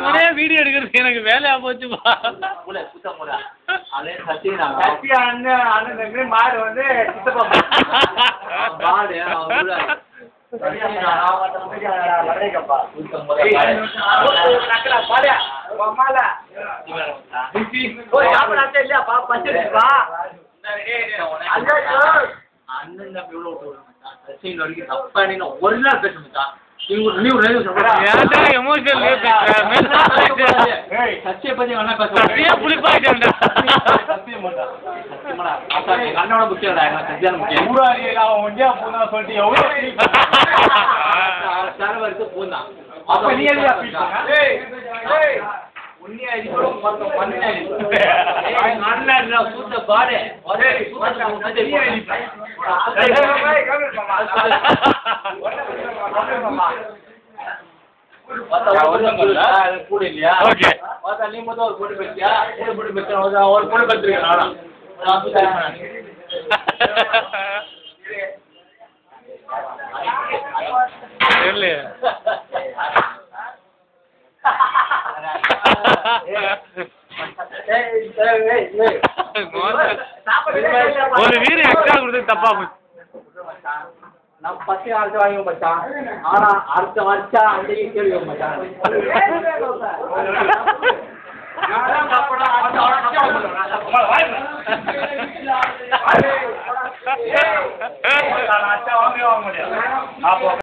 ஒரே வீடியோ எடுக்கிறது எனக்கு வேலையா போச்சுப்பா. மாடு வந்து மாடு ஒரு நாள் பேசுறா அண்ணோட முக்கியம் சொல்லிட்டு பூந்தான் அப்ப நீ பாடு கூட இல்லையா நீ மொத்தம் ஒரு போட்டு பேசியா போட்டு பேச ஒரு போட்டு பேசிருக்கேன் நானும் ஒரு வீடு எக்ஸ்ட்ரா கொடுத்து தப்பா நம்ம 10 ஆள் வாங்கி மச்சான். ஆனா அடுத்த வருஷம் அன்றைக்கு கேள்வி மச்சான்.